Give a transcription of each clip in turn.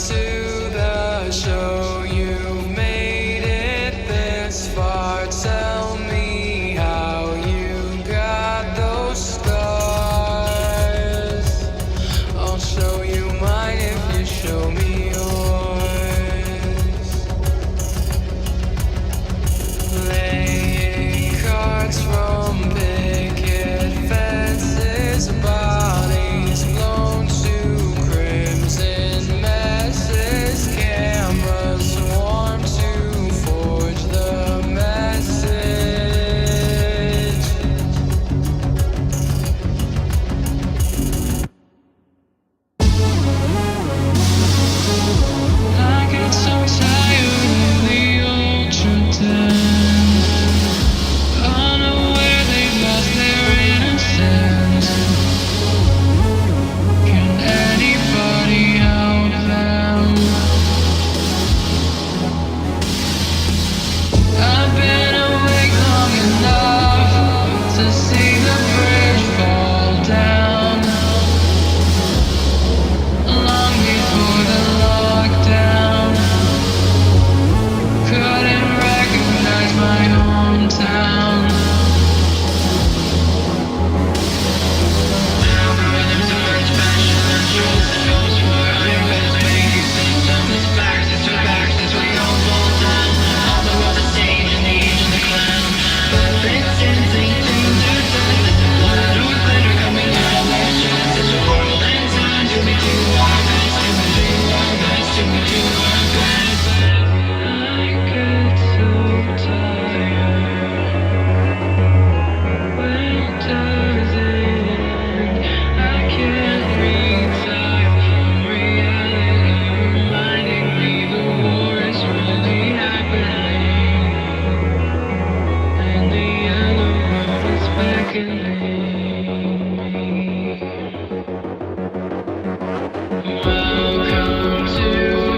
to the show. You've made it this far. Tell me how you got those scars. I'll show you mine if you show me yours. Playing cards from picket fences, bodies blown to crimson messes, cameras swarm to forge the message. I get so tired of the ultra dense, unaware they've lost their innocence. Can anybody help them? I've been awake long enough to see the bridge fall down, long before the lockdown. Couldn't recognize my hometown. Algorithms and words, passion and trust, and hopes for higher best making system. It's facts, it's two facts, it's we all fall down. All the world the stage and the age of the clown. But it's insane to do that. Blood or glitter coming out of their chests. It's a world and time to be do our best, to be do our best, to be do our best. I get so tired. When does it end? I can't retire from reality, reminding me the war is really happening, and the other world is beckoning me. Welcome to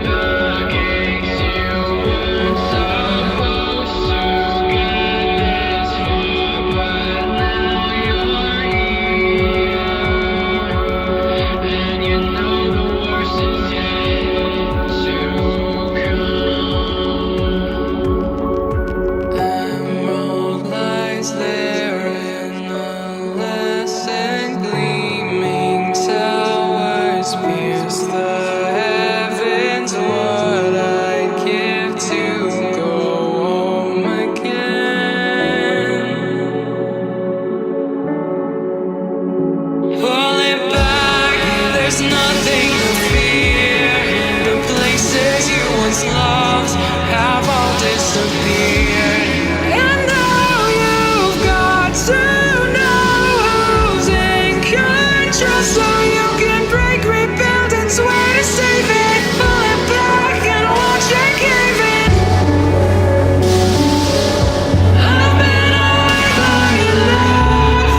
the gates. You weren't supposed to get this far, but now you're here, and you know the worst is yet to come. Emerald lies there in the lesson, gleaming towers pierce the heavens. What I'd give to go home again. Pull it back, there's nothing to fear. The places you once loved have all disappeared. And now you've got to know who's in control, so you can break, rebuild, and swear to save it. Pull it back and watch it cave in. I've been awake long enough.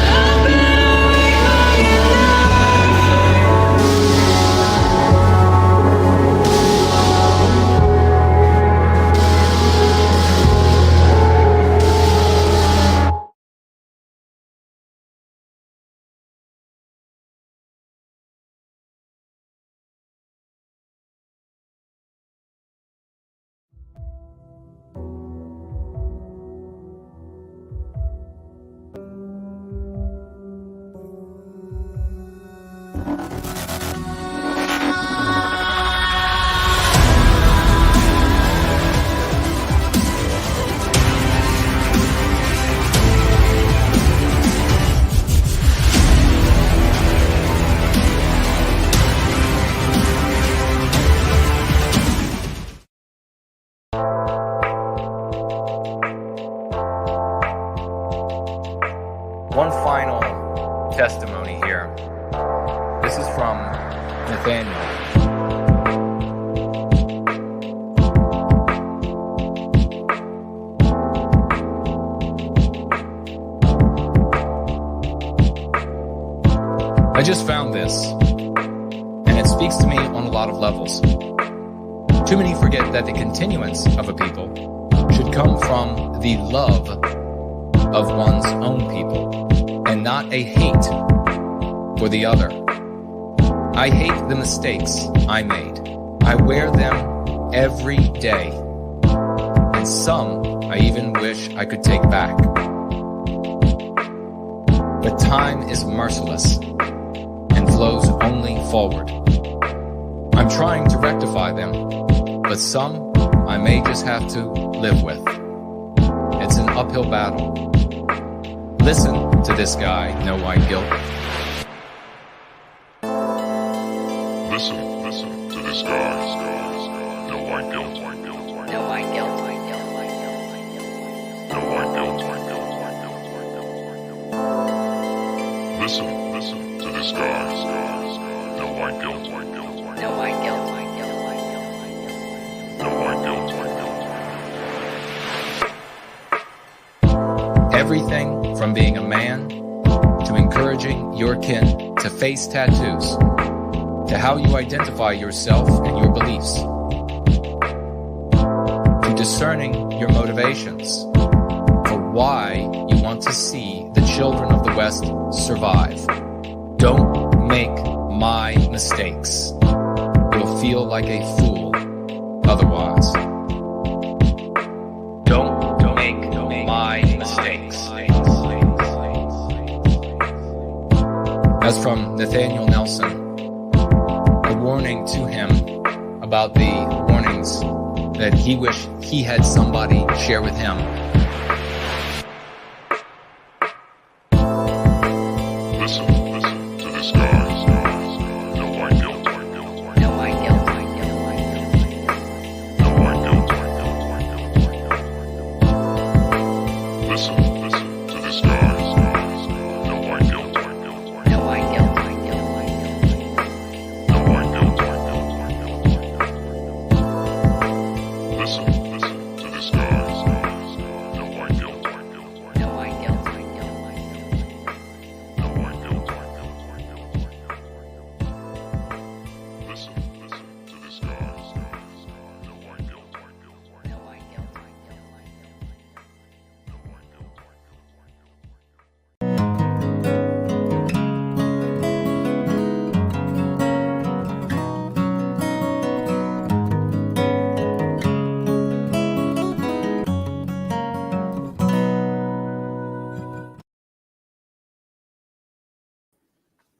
I've been awake long One final testimony here. This is from Nathaniel. I just found this, and it speaks to me on a lot of levels. Too many forget that the continuance of a people should come from the love of one's own people, and not a hate for the other. I hate the mistakes I made. I wear them every day. And some I even wish I could take back. But time is merciless and flows only forward. I'm trying to rectify them, but some I may just have to live with. It's an uphill battle. Listen to this guy, No White Guilt. Listen to this guy, No White Guilt, No White Guilt, No White Guilt, Listen to this guy, No White Guilt, No White Guilt, No White Guilt, Everything from being a man to encouraging your kin to face tattoos, to how you identify yourself and your beliefs, to discerning your motivations for why you want to see the children of the West survive. Don't make my mistakes. You'll feel like a fool otherwise. Don't make my mistakes. That's from Nathaniel Nelson. A warning to him about the warnings that he wished he had somebody share with him. Listen to this guy, No White Guilt, No White Guilt, No White Guilt, Listen to this guy, No White Guilt, No White Guilt, No White Guilt, Listen to this guy, No White Guilt, No White Guilt, No White Guilt, Listen to this guy, No White Guilt, No White Guilt, No White Guilt.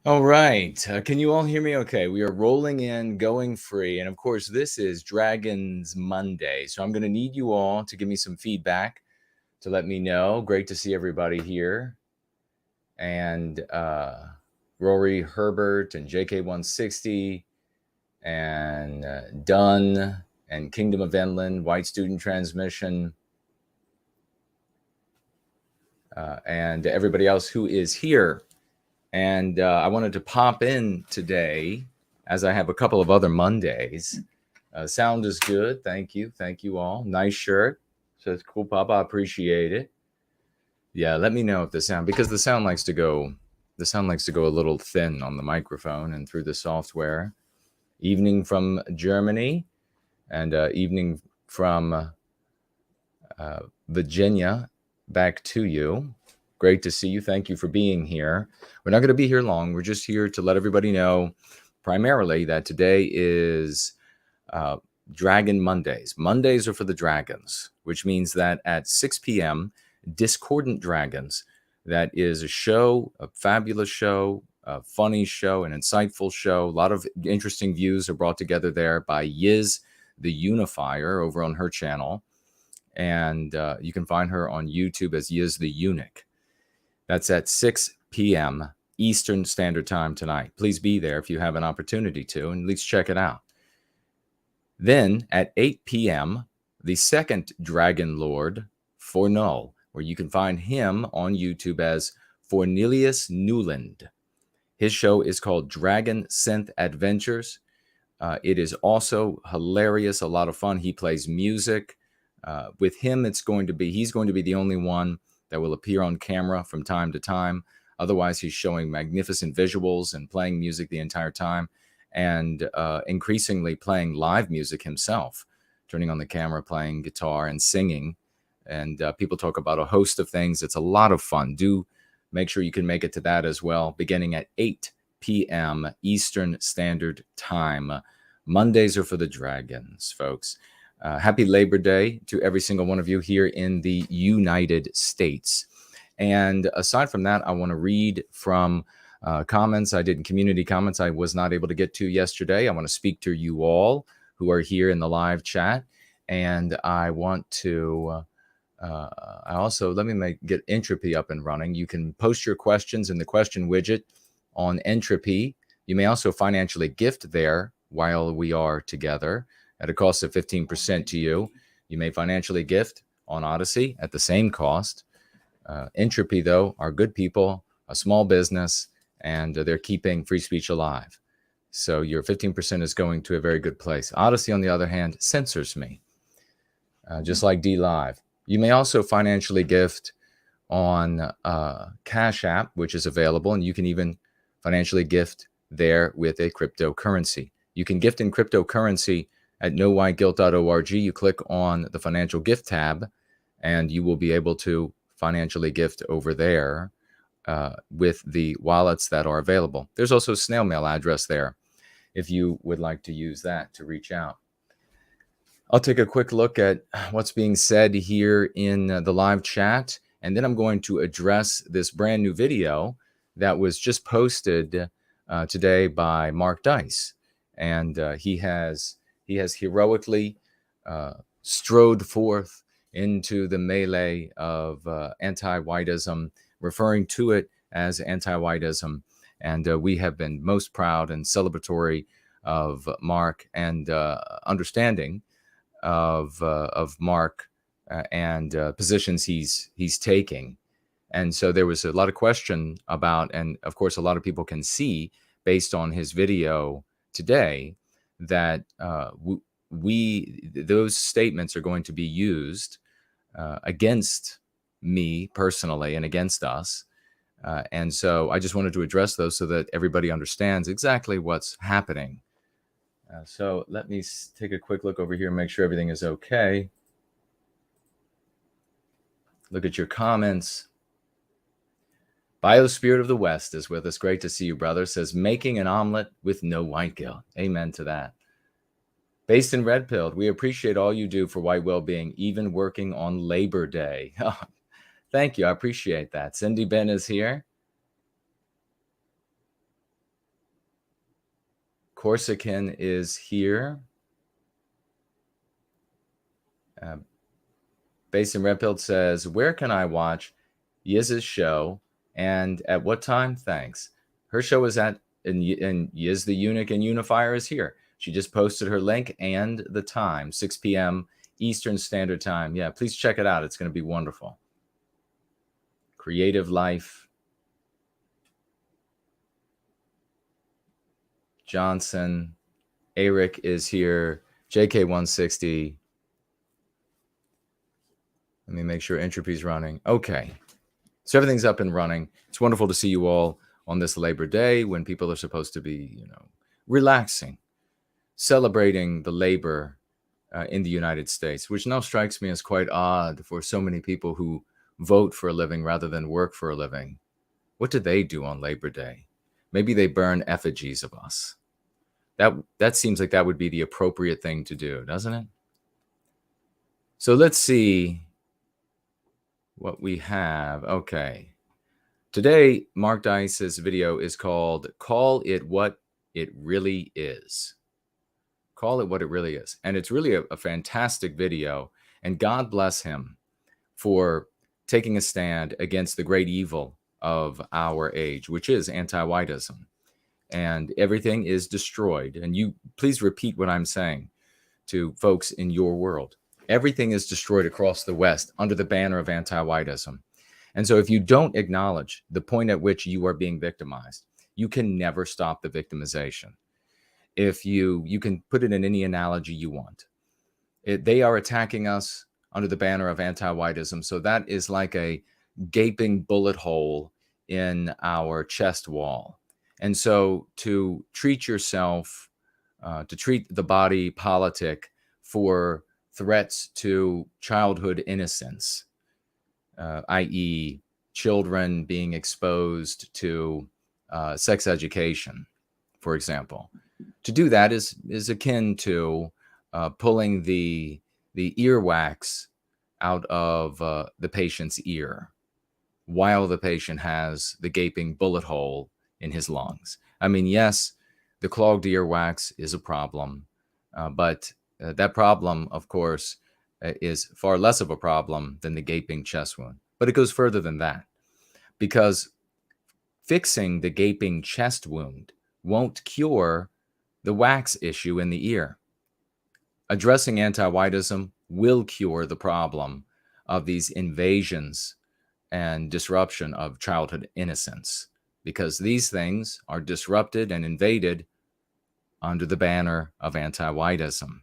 All right. Can you all hear me okay? We are rolling in, going free. And of course, this is Dragons Monday. So I'm going to need you all to give me some feedback to let me know. Great to see everybody here. And Rory Herbert and JK160 and Dunn and Kingdom of Enland, White Student Transmission, and everybody else who is here. And I wanted to pop in today, as I have a couple of other Mondays. Sound is good. Thank you. Thank you all. Nice shirt. Says cool, Papa. I appreciate it. Yeah, let me know if the sound, because the sound likes to go a little thin on the microphone and through the software. Evening from Germany and evening from Virginia. Back to you. Great to see you. Thank you for being here. We're not going to be here long. We're just here to let everybody know primarily that today is Dragon Mondays. Mondays are for the dragons, which means that at 6 p.m., Discordant Dragons, that is a show, a fabulous show, a funny show, an insightful show. A lot of interesting views are brought together there by Yiz the Unifier over on her channel. And you can find her on YouTube as Yiz the Eunuch. That's at 6 p.m. Eastern Standard Time tonight. Please be there if you have an opportunity to, and at least check it out. Then at 8 p.m., the second Dragon Lord, Fornull, where you can find him on YouTube as Fornelius Newland. His show is called Dragon Synth Adventures. It is also hilarious, a lot of fun. He plays music. With him, he's going to be the only one that will appear on camera from time to time. Otherwise, he's showing magnificent visuals and playing music the entire time, and increasingly playing live music himself, turning on the camera, playing guitar and singing. And people talk about a host of things. It's a lot of fun. Do make sure you can make it to that as well, beginning at 8 p.m. Eastern Standard Time. Mondays are for the dragons, folks. Happy Labor Day to every single one of you here in the United States. And aside from that, I want to read from comments I did in community comments I was not able to get to yesterday. I want to speak to you all who are here in the live chat. And I want to let me get Entropy up and running. You can post your questions in the question widget on Entropy. You may also financially gift there while we are together at a cost of 15% to you. You may financially gift on Odyssey at the same cost. Entropy, though, are good people, a small business, and they're keeping free speech alive. So your 15% is going to a very good place. Odyssey, on the other hand, censors me, just like DLive. You may also financially gift on Cash App, which is available, and you can even financially gift there with a cryptocurrency. You can gift in cryptocurrency at nowhiteguilt.org. You click on the financial gift tab, and you will be able to financially gift over there with the wallets that are available. There's also a snail mail address there if you would like to use that to reach out. I'll take a quick look at what's being said here in the live chat, and then I'm going to address this brand new video that was just posted today by Mark Dice. And he has heroically strode forth into the melee of anti-whiteism, referring to it as anti-whiteism. And we have been most proud and celebratory of Mark and understanding of Mark and positions he's taking. And so there was a lot of question about, and of course a lot of people can see based on his video today, that those statements are going to be used against me personally and against us. And so I just wanted to address those so that everybody understands exactly what's happening. So let me take a quick look over here and make sure everything is okay. Look at your comments. Biospirit of the West is with us. Great to see you, brother. Says, making an omelet with no white guilt. Amen to that. Based in Red Pilled, we appreciate all you do for white well-being, even working on Labor Day. Oh, thank you. I appreciate that. Cindy Ben is here. Corsican is here. Based in Red Pilled says, where can I watch Yiz's show? And at what time? Thanks. Her show is at, and Yiz the Eunuch and Unifier is here. She just posted her link and the time, 6 p.m. Eastern Standard Time. Yeah, please check it out. It's going to be wonderful. Creative Life. Johnson. Eric is here. JK160. Let me make sure Entropy's running. Okay. So everything's up and running. It's wonderful to see you all on this Labor Day when people are supposed to be, relaxing, celebrating the labor in the United States, which now strikes me as quite odd for so many people who vote for a living rather than work for a living. What do they do on Labor Day? Maybe they burn effigies of us. That seems like that would be the appropriate thing to do, doesn't it? So let's see what we have. Okay. Today, Mark Dice's video is called Call It What It Really Is. Call it what it really is. And it's really a fantastic video. And God bless him for taking a stand against the great evil of our age, which is anti-whiteism. And everything is destroyed. And you please repeat what I'm saying to folks in your world. Everything is destroyed across the West under the banner of anti-whiteism. And so if you don't acknowledge the point at which you are being victimized, you can never stop the victimization. If you can put it in any analogy you want. They are attacking us under the banner of anti-whiteism. So that is like a gaping bullet hole in our chest wall. And so to treat yourself, to treat the body politic for threats to childhood innocence, i.e. children being exposed to sex education, for example. To do that is akin to pulling the earwax out of the patient's ear while the patient has the gaping bullet hole in his lungs. I mean, yes, the clogged earwax is a problem, but that problem, of course, is far less of a problem than the gaping chest wound. But it goes further than that, because fixing the gaping chest wound won't cure the wax issue in the ear. Addressing anti-whiteism will cure the problem of these invasions and disruption of childhood innocence, because these things are disrupted and invaded under the banner of anti-whiteism.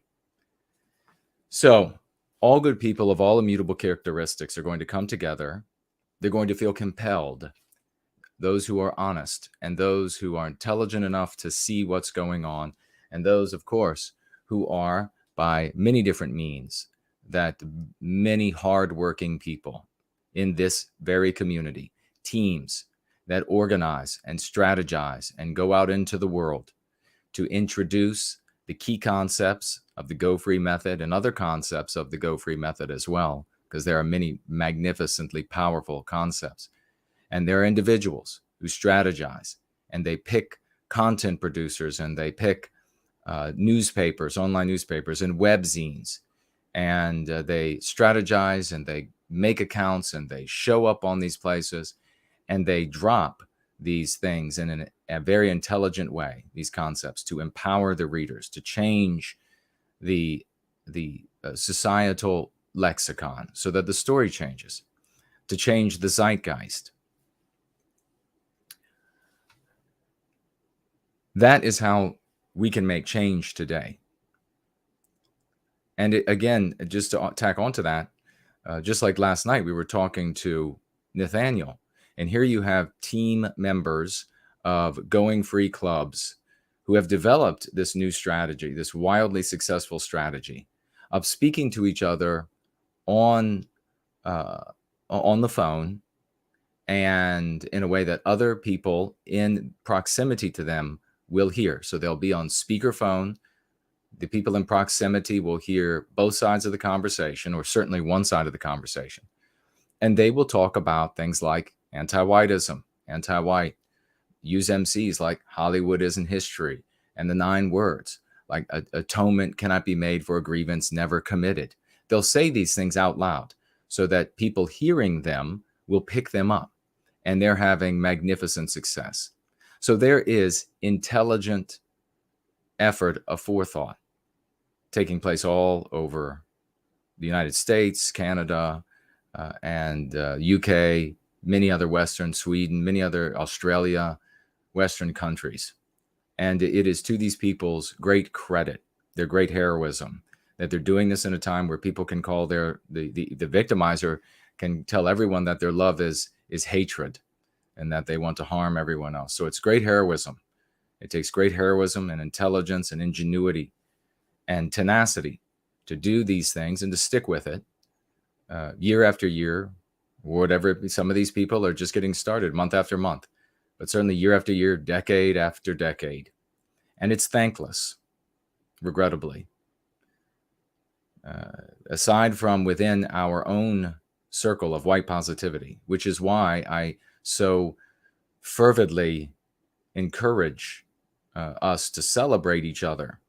So all good people of all immutable characteristics are going to come together. They're going to feel compelled. Those who are honest and those who are intelligent enough to see what's going on, and those, of course, who are, by many different means, that many hardworking people in this very community, teams that organize and strategize and go out into the world to introduce the key concepts of the Go Free method and other concepts of the Go Free method as well, because there are many magnificently powerful concepts. And there are individuals who strategize and they pick content producers and they pick newspapers, online newspapers and webzines, and they strategize and they make accounts and they show up on these places and they drop these things in a very intelligent way, these concepts, to empower the readers, to change the societal lexicon so that the story changes, to change the zeitgeist. That is how we can make change today. And again, just to tack onto that, just like last night, we were talking to Nathaniel, and here you have team members of Going Free clubs who have developed this new strategy, this wildly successful strategy of speaking to each other on the phone and in a way that other people in proximity to them will hear. So they'll be on speakerphone. The people in proximity will hear both sides of the conversation, or certainly one side of the conversation. And they will talk about things like anti-whiteism, anti-white, use MCs like Hollywood isn't history, and the 9 words, like atonement cannot be made for a grievance never committed. They'll say these things out loud so that people hearing them will pick them up, and they're having magnificent success. So there is intelligent effort of forethought taking place all over the United States, Canada, and UK, many other Western, Sweden, many other Australia, Western countries. And it is to these people's great credit, their great heroism, that they're doing this in a time where people can call the victimizer can tell everyone that their love is hatred and that they want to harm everyone else. So it's great heroism. It takes great heroism and intelligence and ingenuity and tenacity to do these things and to stick with it year after year, whatever. Some of these people are just getting started month after month, but certainly year after year, decade after decade. And it's thankless, regrettably. Aside from within our own circle of white positivity, which is why I so fervently encourage us to celebrate each other,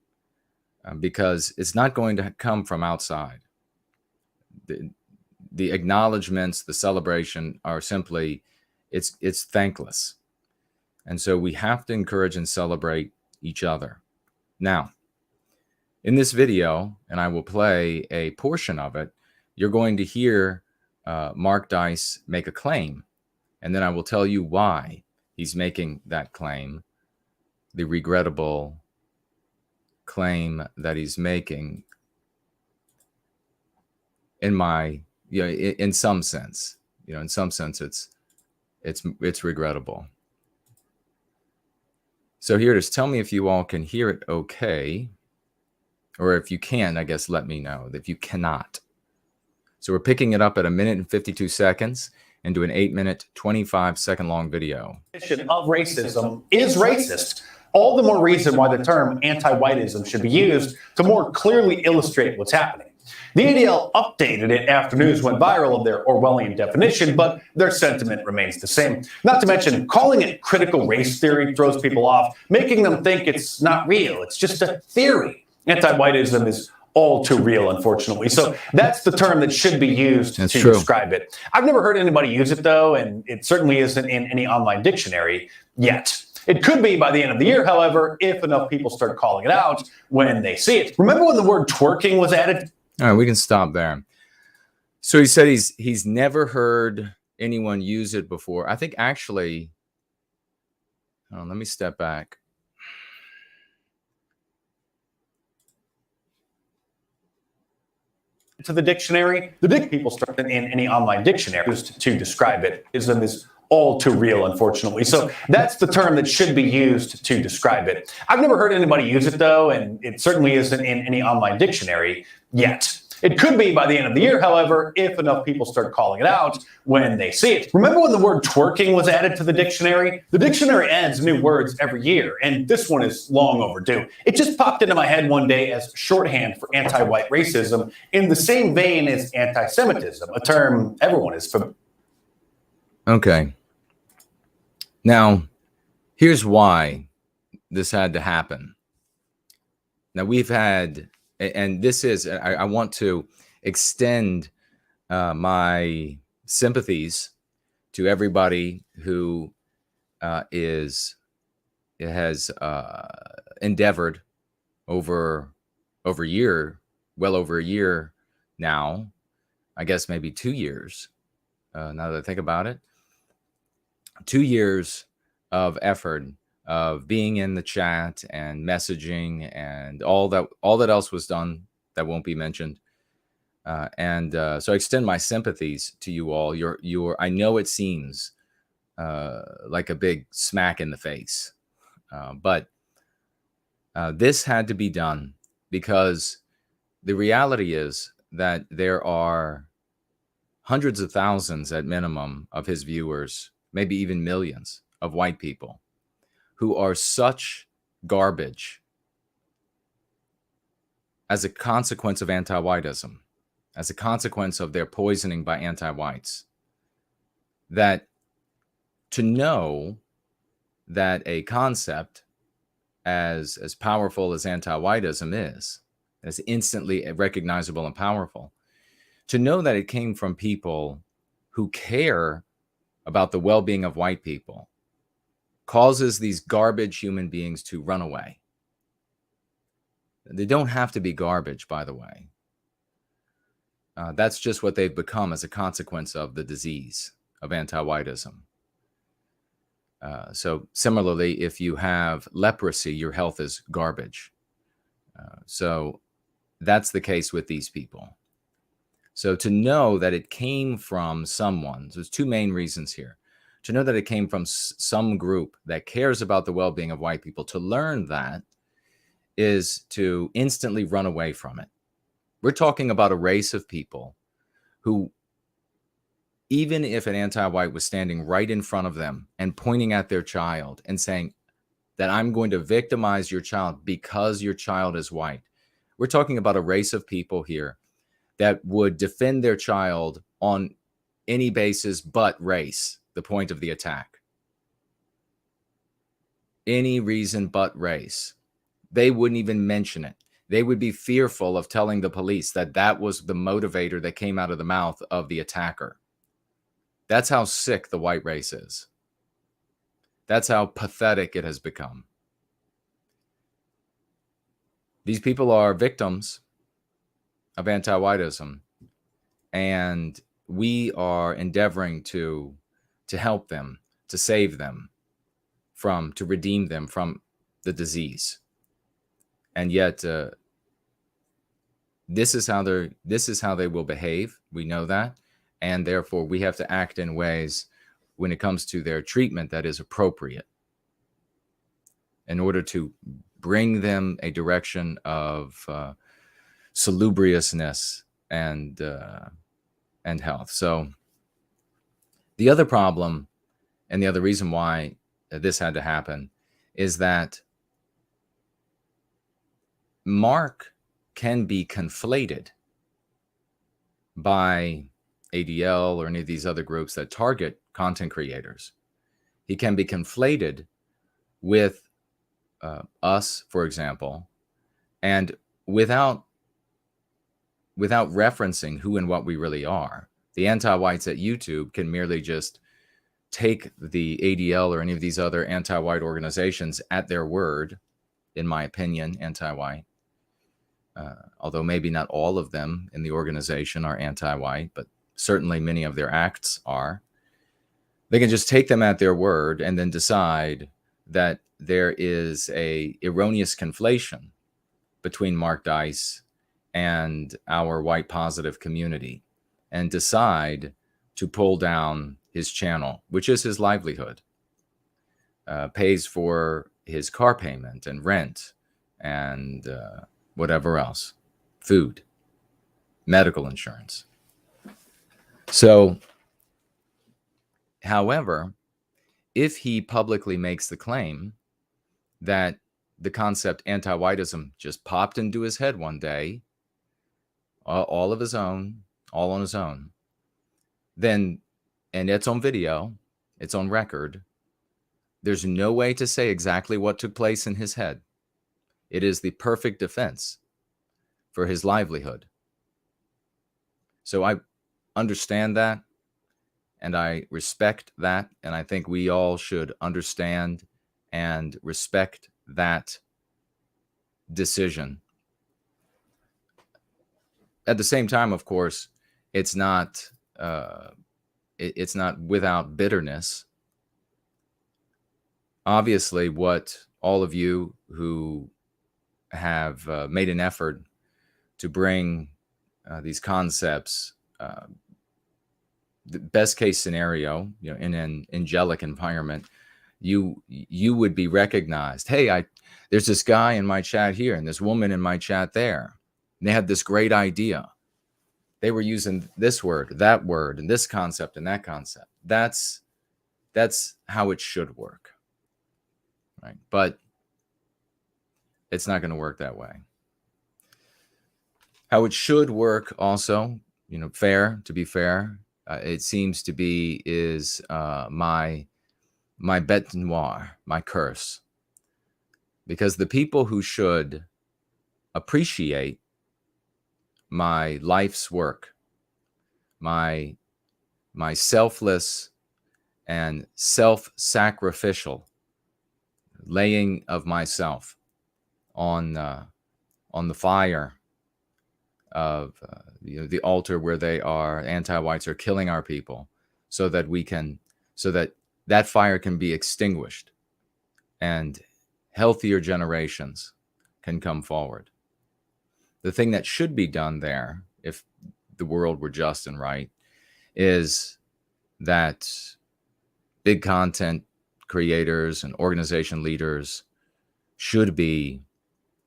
because it's not going to come from outside. The acknowledgments, the celebration are simply, it's thankless. And so we have to encourage and celebrate each other. Now, in this video, and I will play a portion of it, you're going to hear Mark Dice make a claim, and then I will tell you why he's making that claim, the regrettable claim that he's making, in some sense, it's regrettable. So here it is. Tell me if you all can hear it okay, or if you can, I guess let me know if you cannot. So we're picking it up at 1 minute and 52 seconds. into an 8-minute, 25-second long video. Of racism is racist. All the more reason why the term anti-whiteism should be used to more clearly illustrate what's happening. The ADL updated it after news went viral of their Orwellian definition, but their sentiment remains the same. Not to mention, calling it critical race theory throws people off, making them think it's not real, it's just a theory. Anti-whiteism is all too real, unfortunately. So that's the term that should be used to describe it. I've never heard anybody use it, though, and it certainly isn't in any online dictionary yet. It could be by the end of the year, however, if enough people start calling it out when they see it. Remember when the word twerking was added? All right, we can stop there. So he said he's never heard anyone use it before. I think actually, let me step back. To the dictionary, people start in any online dictionary used to describe it. Ism is all too real, unfortunately. So that's the term that should be used to describe it. I've never heard anybody use it, though, and it certainly isn't in any online dictionary yet. It could be by the end of the year, however, if enough people start calling it out when they see it. Remember when the word twerking was added to the dictionary? The dictionary adds new words every year, and this one is long overdue. It just popped into my head one day as shorthand for anti-white racism in the same vein as anti-Semitism, a term everyone is familiar. Okay. Now, here's why this had to happen. Now, we've had... And this is, I want to extend my sympathies to everybody who has endeavored over a year, well over a year now, I guess maybe 2 years, now that I think about it, 2 years of effort of being in the chat and messaging and all that else was done that won't be mentioned. So I extend my sympathies to you all. I know it seems like a big smack in the face, but this had to be done because the reality is that there are hundreds of thousands at minimum of his viewers, maybe even millions of white people who are such garbage as a consequence of anti-whiteism, as a consequence of their poisoning by anti-whites, that to know that a concept as powerful as anti-whiteism is, as instantly recognizable and powerful, to know that it came from people who care about the well-being of white people, causes these garbage human beings to run away. They don't have to be garbage, by the way. That's just what they've become as a consequence of the disease of anti-whiteism. So similarly, if you have leprosy, your health is garbage. So that's the case with these people. So to know that it came from someone, so there's two main reasons here. To know that it came from some group that cares about the well-being of white people, to learn that is to instantly run away from it. We're talking about a race of people who, even if an anti-white was standing right in front of them and pointing at their child and saying that I'm going to victimize your child because your child is white, we're talking about a race of people here that would defend their child on any basis but race, the point of the attack. Any reason but race. They wouldn't even mention it. They would be fearful of telling the police that that was the motivator that came out of the mouth of the attacker. That's how sick the white race is. That's how pathetic it has become. These people are victims of anti-whiteism, and we are endeavoring to help them, to save them to redeem them from the disease. And yet, this is how they will behave. We know that, and therefore we have to act in ways when it comes to their treatment that is appropriate in order to bring them a direction of salubriousness and health. So The other problem, and the other reason why this had to happen, is that Mark can be conflated by ADL or any of these other groups that target content creators. He can be conflated with us, for example, and without referencing who and what we really are. The anti-whites at YouTube can merely just take the ADL or any of these other anti-white organizations at their word, in my opinion, anti-white. Although maybe not all of them in the organization are anti-white, but certainly many of their acts are. They can just take them at their word and then decide that there is a erroneous conflation between Mark Dice and our white positive community, and decide to pull down his channel, which is his livelihood, pays for his car payment and rent and whatever else, food, medical insurance. So, however, if he publicly makes the claim that the concept anti-whiteism just popped into his head one day, all of his own, all on his own, then, and it's on video, it's on record, there's no way to say exactly what took place in his head. It is the perfect defense for his livelihood. So I understand that, and I respect that, and I think we all should understand and respect that decision. At the same time, of course, it's not without bitterness. Obviously, what all of you who have made an effort to bring these concepts, the best case scenario, in an angelic environment, you would be recognized. Hey, there's this guy in my chat here and this woman in my chat there. And they had this great idea. They were using this word, that word, and this concept and that concept. That's how it should work, right? But it's not going to work that way. How it should work also, to be fair, it seems to be is my bête noire, my curse. Because the people who should appreciate my life's work, my selfless and self-sacrificial laying of myself on the fire of the altar where they are, anti-whites are killing our people, so that that fire can be extinguished and healthier generations can come forward. The thing that should be done there, if the world were just and right, is that big content creators and organization leaders should be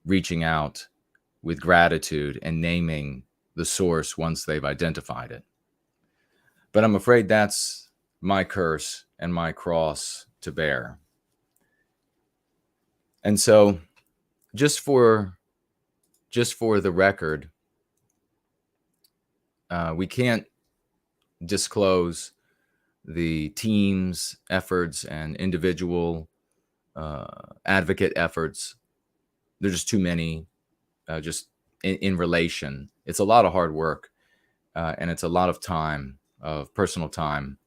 reaching out with gratitude and naming the source once they've identified it. But I'm afraid that's my curse and my cross to bear. And so just for the record, we can't disclose the team's efforts and individual advocate efforts. There's just too many, just in relation. It's a lot of hard work, and it's a lot of time, of personal time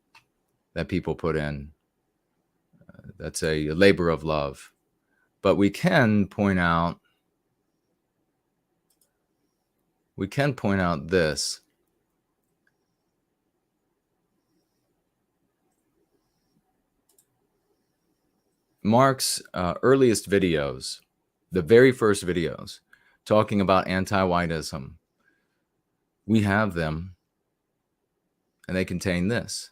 that people put in. That's a labor of love. But we can point out this. Mark's earliest videos, the very first videos, talking about anti-whiteism, we have them, and they contain this.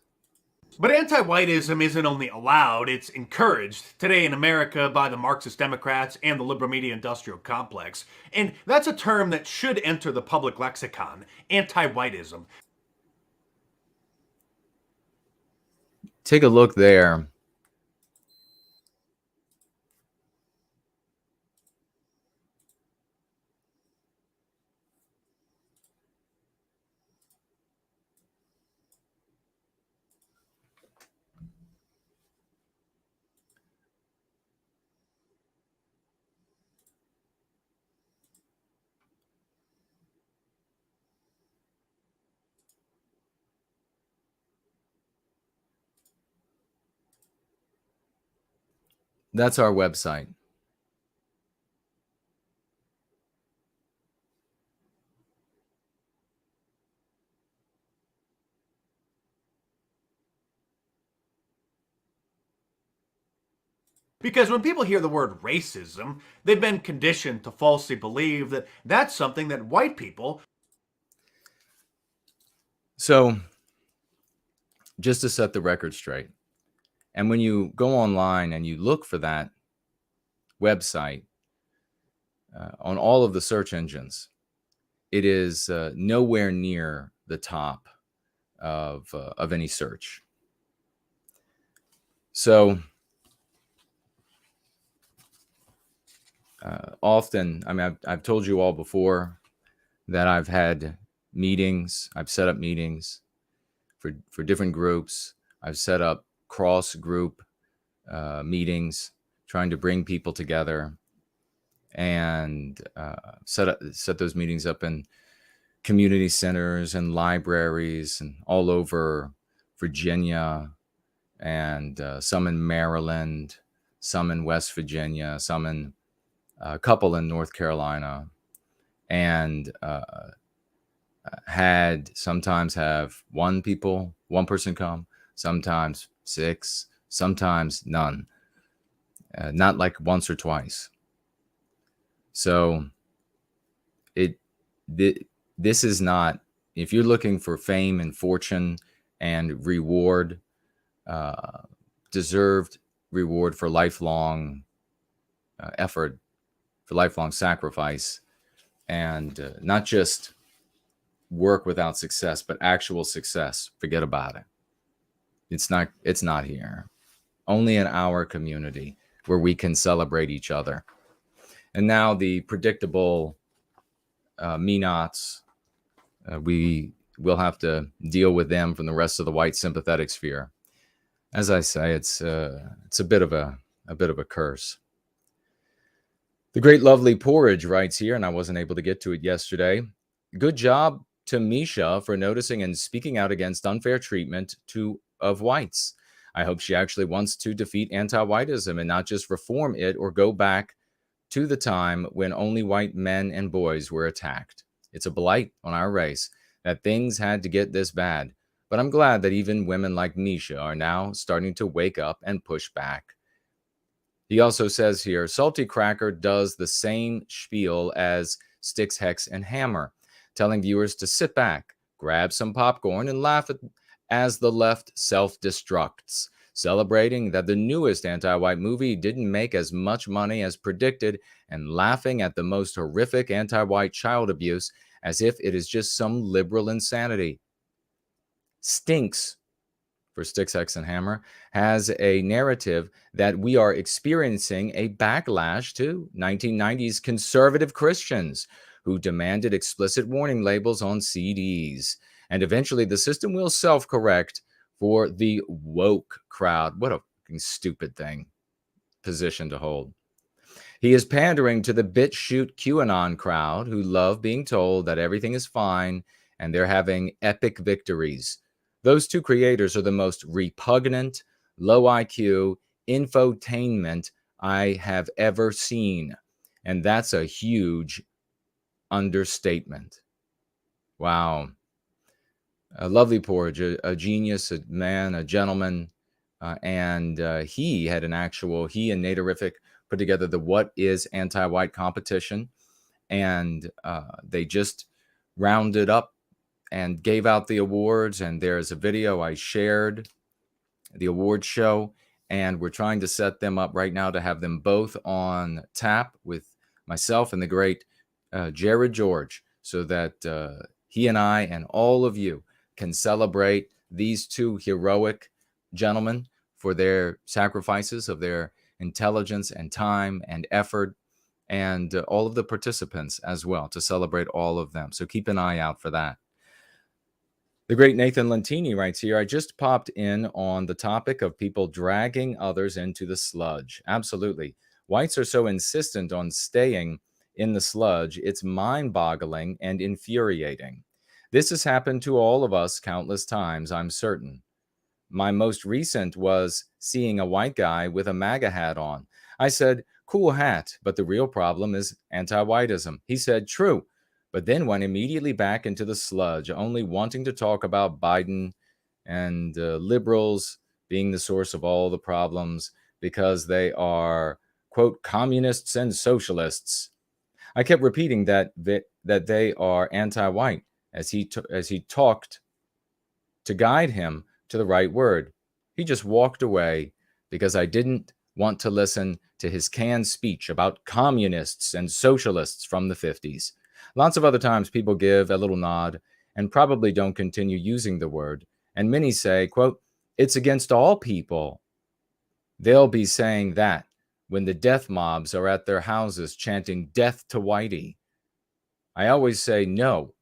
But anti-whiteism isn't only allowed, it's encouraged today in America by the Marxist Democrats and the liberal media industrial complex. And that's a term that should enter the public lexicon, anti-whiteism. take a look there. That's our website. Because when people hear the word racism, they've been conditioned to falsely believe that that's something that white people. So, just to set the record straight, and when you go online and you look for that website on all of the search engines, it is nowhere near the top of any search. So often, I mean, I've told you all before that I've had meetings, I've set up meetings for different groups. I've set up cross group meetings, trying to bring people together, and set those meetings up in community centers and libraries and all over Virginia, and some in Maryland, some in West Virginia, some in a couple in North Carolina, and had sometimes have one person come, sometimes 6, sometimes none, not like once or twice. So this is not, if you're looking for fame and fortune and reward, deserved reward for lifelong effort, for lifelong sacrifice, and not just work without success, but actual success, forget about it. It's not here. Only in our community where we can celebrate each other. And now the predictable me-nots, we will have to deal with them from the rest of the white sympathetic sphere. As I say, it's a bit of a curse. The Great Lovely Porridge writes here, and I wasn't able to get to it yesterday. Good job to Misha for noticing and speaking out against unfair treatment of whites. I hope she actually wants to defeat anti-whiteism and not just reform it or go back to the time when only white men and boys were attacked. It's a blight on our race that things had to get this bad. But I'm glad that even women like Misha are now starting to wake up and push back. He also says here, Salty Cracker does the same spiel as Sticks, Hex, and Hammer, telling viewers to sit back, grab some popcorn, and laugh as the left self-destructs, celebrating that the newest anti-white movie didn't make as much money as predicted, and laughing at the most horrific anti-white child abuse as if it is just some liberal insanity. Stinks, for Sticks, Hex, and Hammer, has a narrative that we are experiencing a backlash to 1990s conservative Christians who demanded explicit warning labels on CDs. And eventually the system will self-correct for the woke crowd. What a fucking stupid position to hold. He is pandering to the BitChute QAnon crowd who love being told that everything is fine and they're having epic victories. Those two creators are the most repugnant, low IQ infotainment I have ever seen. And that's a huge understatement. Wow. A lovely Porridge, a genius, a man, a gentleman. And he and Naderific put together the What is Anti-White competition. And they just rounded up and gave out the awards, and there's a video I shared, the award show, and we're trying to set them up right now to have them both on tap with myself and the great Jared George, so that he and I and all of you can celebrate these two heroic gentlemen for their sacrifices of their intelligence and time and effort, and all of the participants as well, to celebrate all of them. So keep an eye out for that. The great Nathan Lentini writes here, I just popped in on the topic of people dragging others into the sludge. Absolutely. Whites are so insistent on staying in the sludge, it's mind-boggling and infuriating. This has happened to all of us countless times, I'm certain. My most recent was seeing a white guy with a MAGA hat on. I said, cool hat, but the real problem is anti-whiteism. He said, true, but then went immediately back into the sludge, only wanting to talk about Biden and liberals being the source of all the problems because they are, quote, communists and socialists. I kept repeating that they are anti-white as he talked to guide him to the right word. He just walked away because I didn't want to listen to his canned speech about communists and socialists from the 50s. Lots of other times people give a little nod and probably don't continue using the word. And many say, quote, it's against all people. They'll be saying that when the death mobs are at their houses chanting death to Whitey. I always say, no,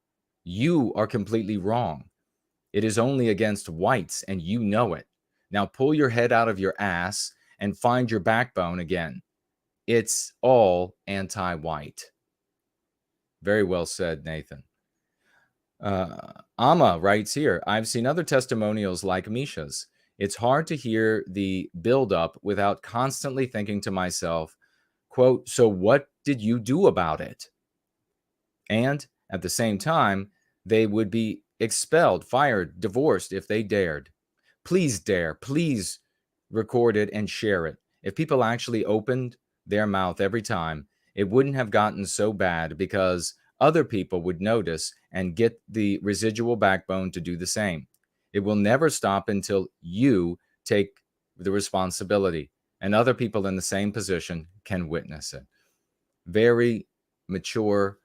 you are completely wrong. It is only against whites, and you know it. Now pull your head out of your ass and find your backbone again. It's all anti-white. Very well said, Nathan. Amma writes here, I've seen other testimonials like Misha's. It's hard to hear the build-up without constantly thinking to myself, quote, so what did you do about it? And at the same time, they would be expelled, fired, divorced if they dared. Please dare, please record it and share it. If people actually opened their mouth every time, it wouldn't have gotten so bad because other people would notice and get the residual backbone to do the same. It will never stop until you take the responsibility and other people in the same position can witness it. Very mature,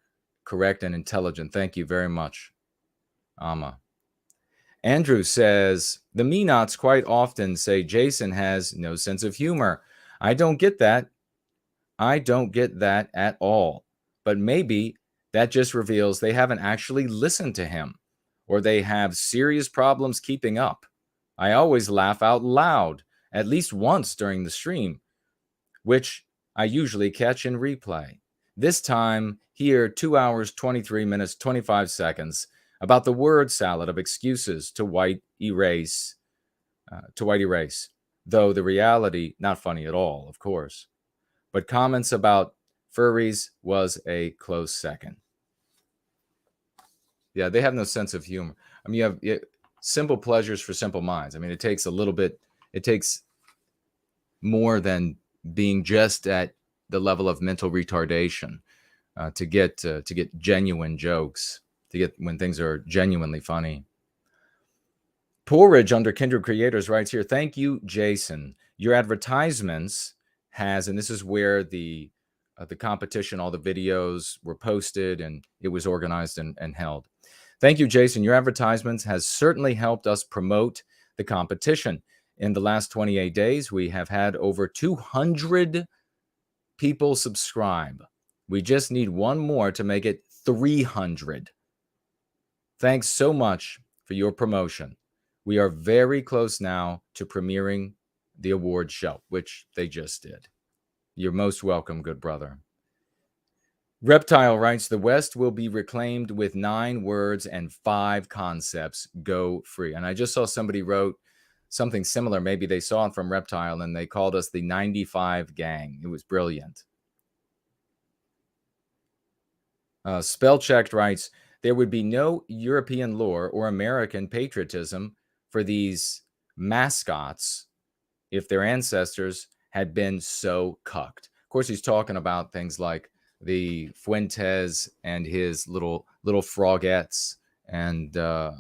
correct, and intelligent. Thank you very much, Amma. Andrew says, the me-nots quite often say Jason has no sense of humor. I don't get that. I don't get that at all. But maybe that just reveals they haven't actually listened to him, or they have serious problems keeping up. I always laugh out loud, at least once during the stream, which I usually catch in replay. This time, here, 2 hours, 23 minutes, 25 seconds, about the word salad of excuses to white erase, though the reality, not funny at all, of course. But comments about furries was a close second. Yeah, they have no sense of humor. I mean, you have simple pleasures for simple minds. I mean, it takes more than being just at the level of mental retardation to get genuine jokes, to get when things are genuinely funny. Porridge under Kindred Creators writes here, thank you, Jason. Your advertisements has, and this is where the competition, all the videos were posted and it was organized and held. Thank you, Jason. Your advertisements has certainly helped us promote the competition. In the last 28 days, we have had over 200 people subscribe. We just need one more to make it 300. Thanks so much for your promotion. We are very close now to premiering the award show, which they just did. You're most welcome, good brother. Reptile writes, the West will be reclaimed with 9 words and 5 concepts. Go free. And I just saw somebody wrote something similar. Maybe they saw it from Reptile and they called us the 95 gang. It was brilliant. Spellchecked writes, there would be no European lore or American patriotism for these mascots if their ancestors had been so cucked. Of course, he's talking about things like the Fuentes and his little frogettes and the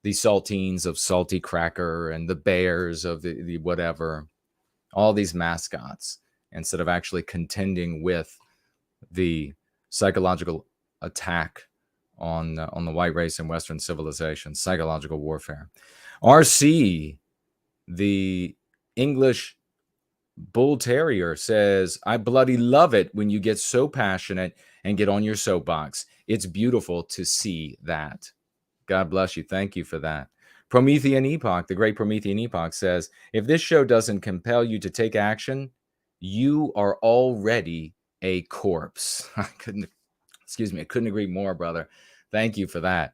saltines of Salty Cracker and the bears of the whatever, all these mascots, instead of actually contending with the psychological attack on the white race and Western civilization, psychological warfare. RC The English Bull Terrier says, I bloody love it when you get so passionate and get on your soapbox. It's beautiful to see that. God bless you. Thank you for that. Promethean Epoch, the great Promethean Epoch says, if this show doesn't compel you to take action, you are already a corpse. I couldn't agree more, brother. Thank you for that.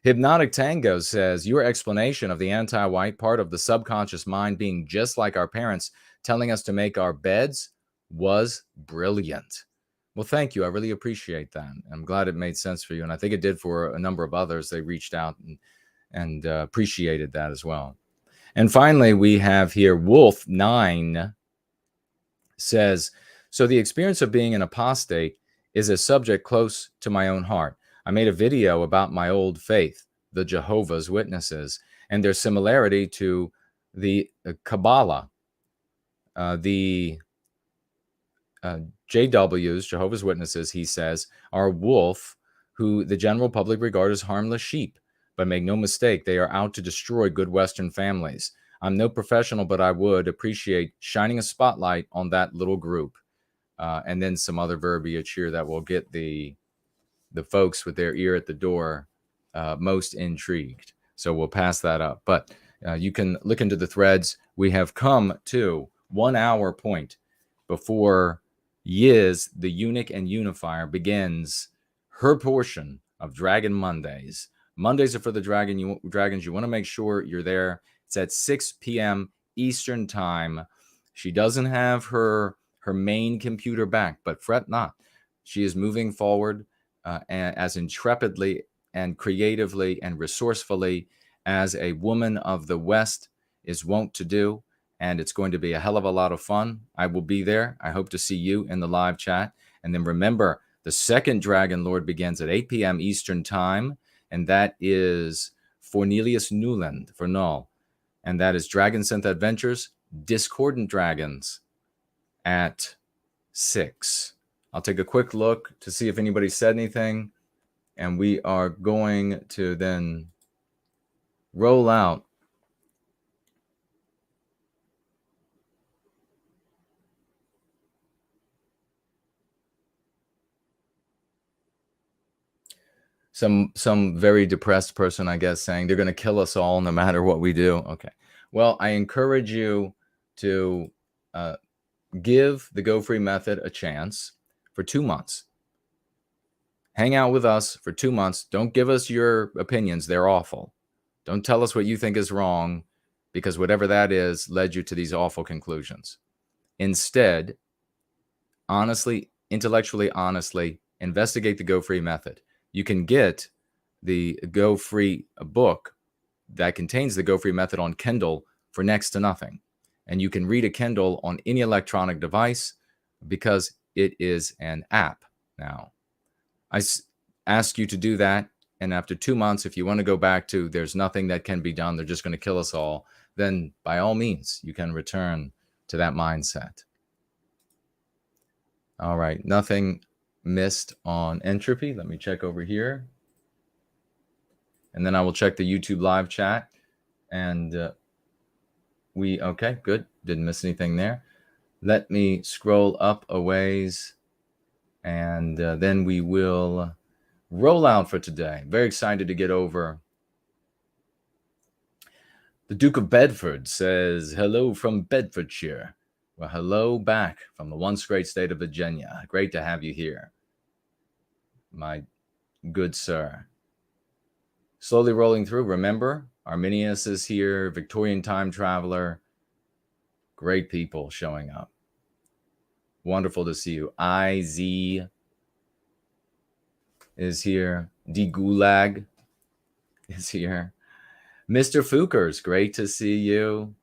Hypnotic Tango says, your explanation of the anti-white part of the subconscious mind being just like our parents telling us to make our beds was brilliant. Well, thank you. I really appreciate that. I'm glad it made sense for you. And I think it did for a number of others. They reached out and appreciated that as well. And finally, we have here Wolf9 says, so the experience of being an apostate is a subject close to my own heart. I made a video about my old faith, the Jehovah's Witnesses, and their similarity to the Kabbalah. The JWs, Jehovah's Witnesses, he says, are wolf who the general public regard as harmless sheep. But make no mistake, they are out to destroy good Western families. I'm no professional, but I would appreciate shining a spotlight on that little group. And then some other verbiage here that will get the folks with their ear at the door most intrigued. So we'll pass that up. But you can look into the threads. We have come to 1 hour point before Yiz, the eunuch and unifier, begins her portion of Dragon Mondays. Mondays are for the dragons. You want to make sure you're there. It's at 6 p.m. Eastern time. She doesn't have her main computer back, but fret not. She is moving forward as intrepidly and creatively and resourcefully as a woman of the West is wont to do. And it's going to be a hell of a lot of fun. I will be there. I hope to see you in the live chat. And then remember, the second Dragon Lord begins at 8 p.m. Eastern time. And that is Fornelius Newland for Null. And that is Dragon Synth Adventures, Discordant Dragons at 6. I'll take a quick look to see if anybody said anything. And we are going to then roll out some very depressed person, I guess, saying they're going to kill us all no matter what we do. Okay. Well, I encourage you to give the Go Free Method a chance for 2 months. Hang out with us for 2 months. Don't give us your opinions. They're awful. Don't tell us what you think is wrong, because whatever that is led you to these awful conclusions. Instead, honestly, intellectually honestly, investigate the Go Free Method. You can get the Go Free book that contains the Go Free Method on Kindle for next to nothing. And you can read a Kindle on any electronic device because it is an app now. I ask you to do that. And after 2 months, if you want to go back to there's nothing that can be done, they're just going to kill us all, then by all means, you can return to that mindset. All right, nothing missed on entropy. Let me check over here. And then I will check the YouTube live chat. And okay, good. Didn't miss anything there. Let me scroll up a ways. And then we will roll out for today. Very excited to get over. The Duke of Bedford says, hello from Bedfordshire. Well, hello back from the once great state of Virginia. Great to have you here, my good sir. Slowly rolling through. Remember, Arminius is here, Victorian time traveler. Great people showing up. Wonderful to see you. IZ is here. D Gulag is here. Mr. Fookers, great to see you.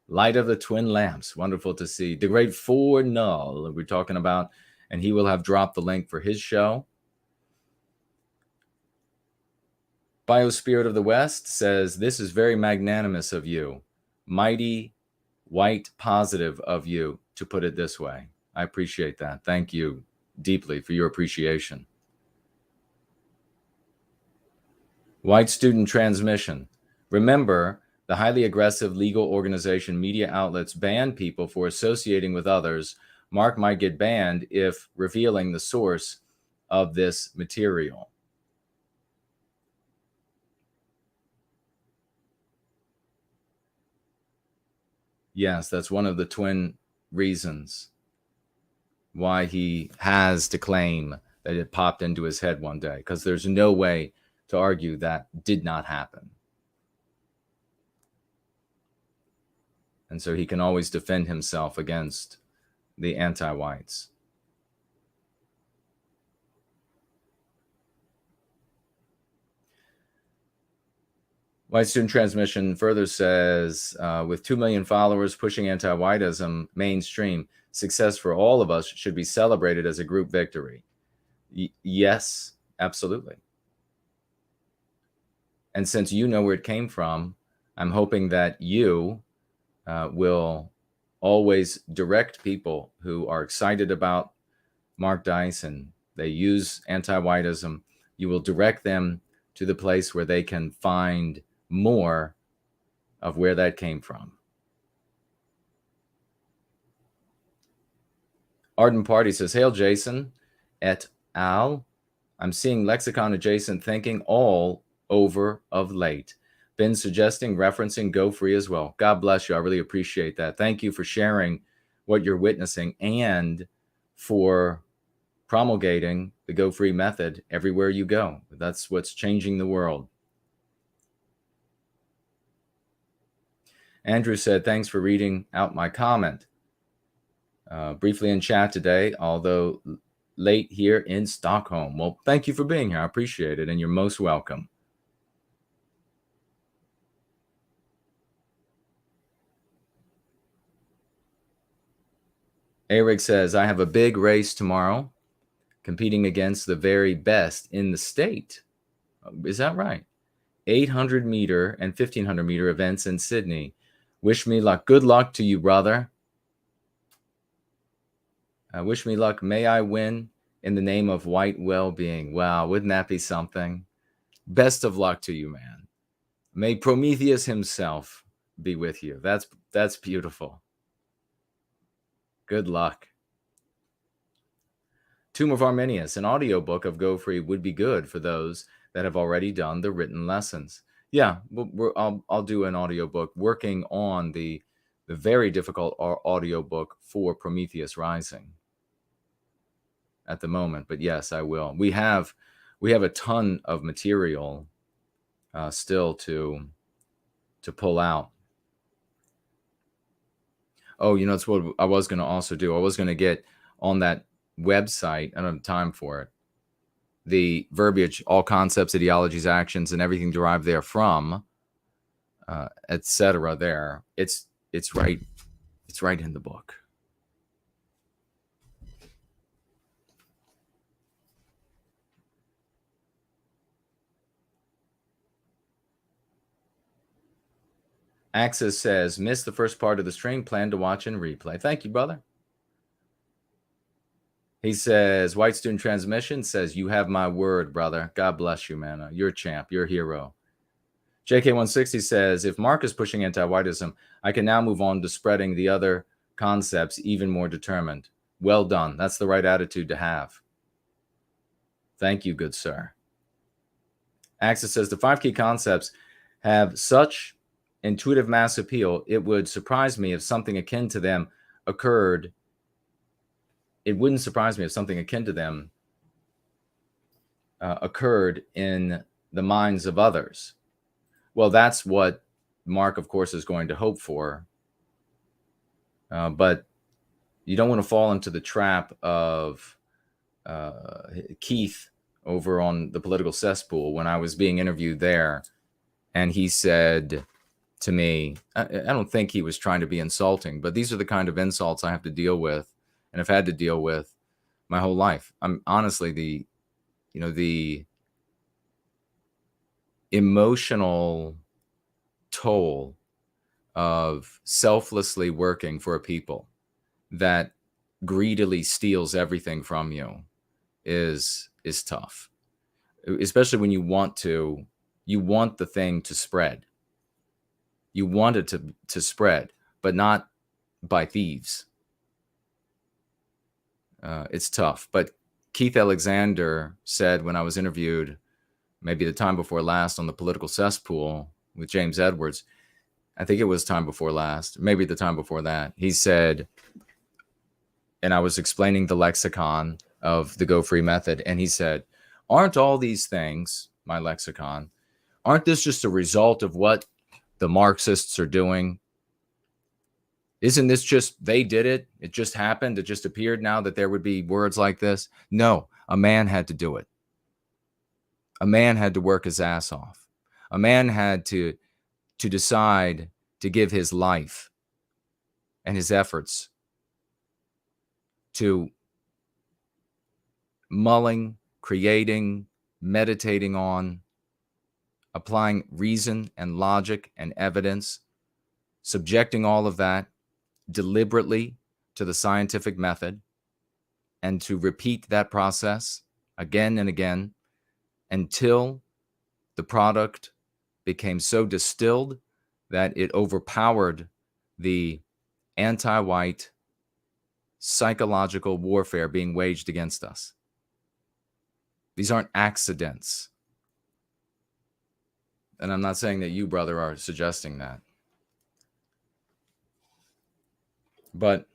Light of the Twin Lamps, wonderful to see. The great For Null, we're talking about, and he will have dropped the link for his show. Biospirit of the West says, this is very magnanimous of you. Mighty, white, positive of you, to put it this way. I appreciate that. Thank you deeply for your appreciation. White Student Transmission. Remember, The highly aggressive legal organization media outlets ban people for associating with others. Mark might get banned if revealing the source of this material. Yes, that's one of the twin reasons why he has to claim that it popped into his head one day, because there's no way to argue that did not happen. And so he can always defend himself against the anti-whites. White Student Transmission further says, with 2 million followers pushing anti-whiteism mainstream, success for all of us should be celebrated as a group victory. Yes, absolutely. And since you know where it came from, I'm hoping that you will always direct people who are excited about Mark Dice and they use anti-whiteism. You will direct them to the place where they can find more of where that came from. Ardent Party says, hail Jason et al. I'm seeing lexicon adjacent thinking all over of late. Been suggesting referencing Go Free as well. God bless you. I really appreciate that. Thank you for sharing what you're witnessing and for promulgating the Go Free method everywhere you go. That's what's changing the world. Andrew said, thanks for reading out my comment. Briefly in chat today, although late here in Stockholm. Well, thank you for being here. I appreciate it, and you're most welcome. Eric says, I have a big race tomorrow, competing against the very best in the state. Is that right? 800 meter and 1500 meter events in Sydney. Wish me luck. Good luck to you, brother. Wish me luck. May I win in the name of white well-being. Wow, wouldn't that be something? Best of luck to you, man. May Prometheus himself be with you. That's beautiful. Good luck. Tomb of Arminius, an audiobook of Go Free would be good for those that have already done the written lessons. Yeah, I'll do an audiobook working on the very difficult audiobook for Prometheus Rising at the moment. But yes, I will. We have a ton of material still to pull out. Oh, you know, it's what I was going to also do. I was going to get on that website. I don't have time for it. The verbiage, all concepts, ideologies, actions, and everything derived therefrom, etc. There, it's right in the book. Axis says, missed the first part of the stream, plan to watch and replay. Thank you, brother. He says, White Student Transmission says, you have my word, brother. God bless you, man. You're a champ. You're a hero. JK160 says, if Mark is pushing anti-whiteism, I can now move on to spreading the other concepts even more determined. Well done. That's the right attitude to have. Thank you, good sir. Axis says, the 5 key concepts have such intuitive mass appeal, it would surprise me if something akin to them occurred. It wouldn't surprise me if something akin to them occurred in the minds of others. Well, that's what Mark, of course, is going to hope for. But you don't want to fall into the trap of Keith over on the Political Cesspool when I was being interviewed there. And he said to me, I don't think he was trying to be insulting, but these are the kind of insults I have to deal with and have had to deal with my whole life. I'm honestly the emotional toll of selflessly working for a people that greedily steals everything from you is tough, especially when you want the thing to spread. You want it to spread, but not by thieves. It's tough. But Keith Alexander said when I was interviewed, maybe the time before last, on the political cesspool with James Edwards, I think it was time before last, maybe the time before that, he said, and I was explaining the lexicon of the Go Free method, and he said, aren't all these things, my lexicon, aren't this just a result of what the Marxists are doing? Isn't this just, they did it? It just happened. It just appeared now that there would be words like this. No, a man had to do it. A man had to work his ass off. A man had to decide to give his life and his efforts to mulling, creating, meditating on, applying reason and logic and evidence, subjecting all of that deliberately to the scientific method, and to repeat that process again and again until the product became so distilled that it overpowered the anti-white psychological warfare being waged against us. These aren't accidents. And I'm not saying that you, brother, are suggesting that. But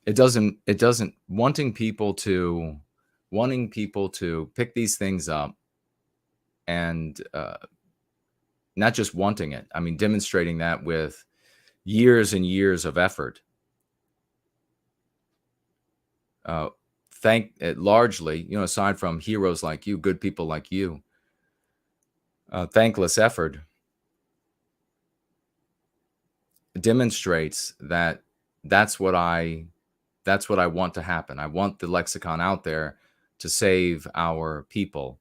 it doesn't wanting people to pick these things up and not just wanting it, I mean, demonstrating that with years and years of effort. Largely, aside from heroes like you, good people like you, thankless effort demonstrates that that's what I want to happen. I want the lexicon out there to save our people.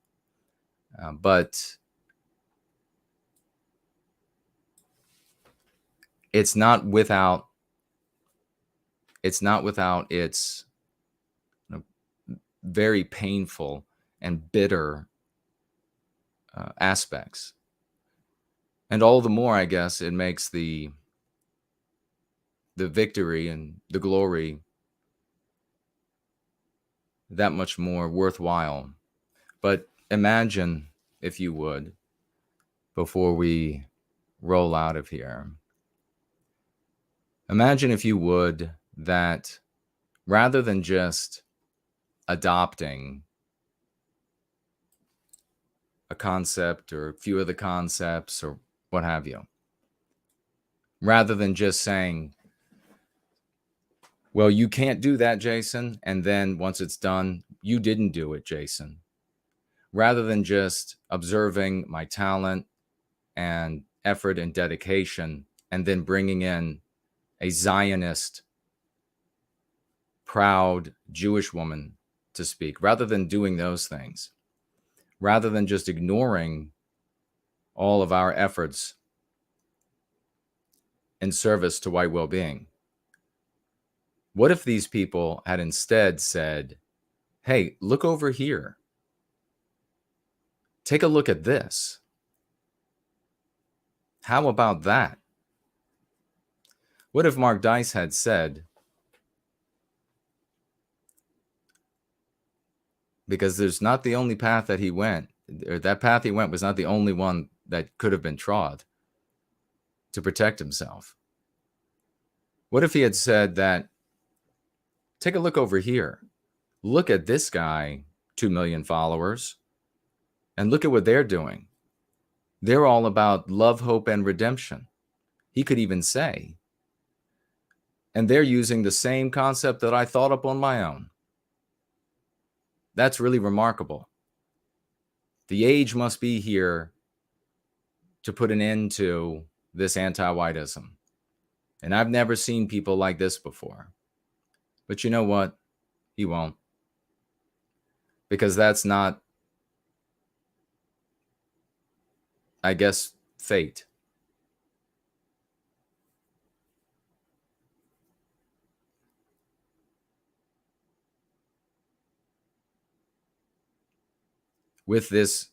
But it's not without its very painful and bitter aspects. And all the more, I guess, it makes the victory and the glory that much more worthwhile. But imagine, if you would, before we roll out of here, imagine, if you would, that rather than just adopting a concept or a few of the concepts or what have you, rather than just saying, well, you can't do that, Jason, and then once it's done, you didn't do it, Jason. Rather than just observing my talent and effort and dedication and then bringing in a Zionist, proud Jewish woman to speak, rather than doing those things, rather than just ignoring all of our efforts in service to white well-being, what if these people had instead said, hey, look over here. Take a look at this. How about that? What if Mark Dice had said, because there's not the only path that he went, or that path he went was not the only one that could have been trod to protect himself. What if he had said that, take a look over here. Look at this guy, 2 million followers, and look at what they're doing. They're all about love, hope, and redemption. He could even say, and they're using the same concept that I thought up on my own. That's really remarkable. The age must be here to put an end to this anti-whiteism. And I've never seen people like this before. But you know what? He won't. Because that's not, I guess, fate. With this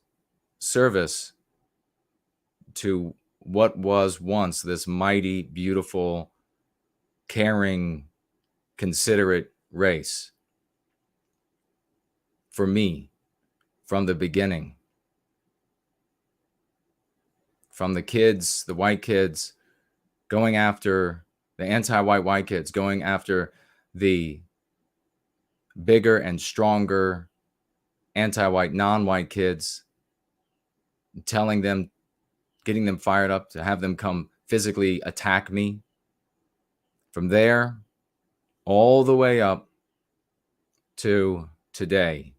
service to what was once this mighty, beautiful, caring, considerate race. For me, from the beginning, from the kids, the white kids, going after the anti-white kids, going after the bigger and stronger anti-white, non-white kids, telling them, getting them fired up to have them come physically attack me. From there, all the way up to today,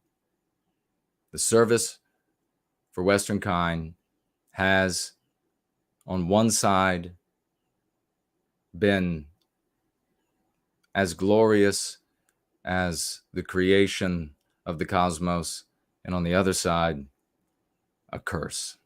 the service for Western kind has, on one side, been as glorious as the creation of the cosmos, and on the other side, a curse.